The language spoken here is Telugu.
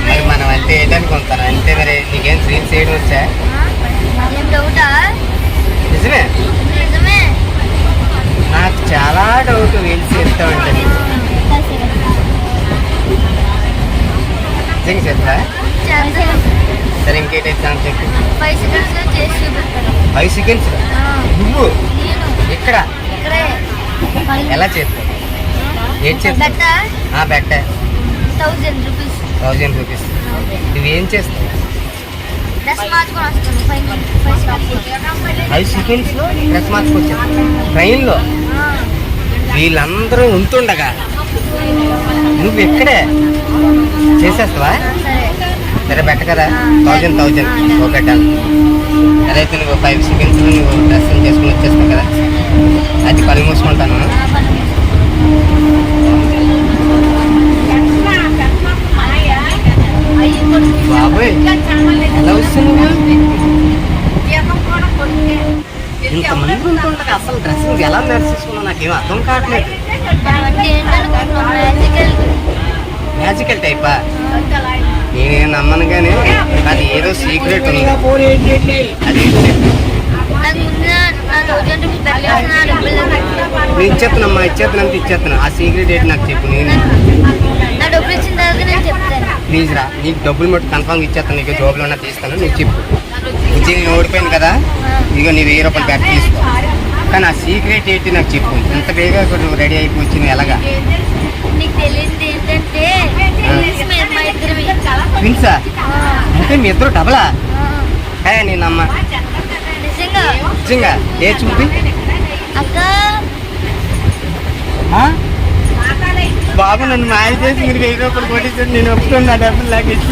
మరి మనం అంటే ఏంటనుకుంటాను అంటే మరి నీకేం రీల్స్ చేయడం వచ్చా? నిజమే నాకు చాలా డౌట్ రీల్స్ చేస్తామంటే నిజంగా చెప్తా. సరే ఇంకేంటి ఎగ్జామ్ చెప్పు. 5 సెకండ్స్ నువ్వు ఇక్కడ ఎలా చేస్తావు? ఏం చేస్తావు? బెట్ట 1000 రూపీస్. నువ్వేం చేస్తావు? 5 సెకండ్స్లో డ్రెస్ మార్చుకొచ్చావు ట్రైన్లో. వీళ్ళందరూ ఉంటుండగా నువ్వు ఎక్కడే చేసేస్తావా? సరే బెట్ట కదా 1000 ఓకే డన్. అదైతే నువ్వు 5 సెకండ్స్లో నువ్వు డ్రెస్ చేసుకుని వచ్చేస్తావు కదా, అది పని మూసుకుంటాను. బాబోయ్ ఎలా వస్తుంది? ఇంతమంది ఉంటుండగా అసలు డ్రెస్ నువ్వు ఎలా నేర్చేసుకున్నావు నాకేం అర్థం కావట్లేదు. మ్యాజికల్ టైపా? నేనేం నమ్మను కానీ అది ఏదో సీక్రెట్ ఉంది. అది నేను ఇచ్చేస్తున్నాను. ఆ సీక్రెట్ ఏంటి నాకు చెప్పు. నేను ప్లీజ్ రా, నీకు డబ్బులు మట్టు కన్ఫామ్గా ఇచ్చేస్తాను. నీకు జాబ్లో ఉన్నా తీస్తాను. నువ్వు చెప్పు. ఉద్యోగం ఓడిపోయింది కదా, ఇక నీ 1000 రూపాయలు బ్యాక్ తీసుకో. కానీ ఆ సీక్రెట్ ఏంటి నాకు చెప్పు. ఇంత బేగా నువ్వు రెడీ అయిపోవచ్చు నువ్వు ఎలాగా? ట్విన్సా? అంటే మీ ఇద్దరు డబలా? నేను అమ్మ నిజంగా ఏ చూపి. బాబు నన్ను మాయ చేసి మీరు 1000 రూపాయలు కొట్టేసారు. నేను ఒప్పుకున్నా. డబ్బులు నాకు ఇచ్చి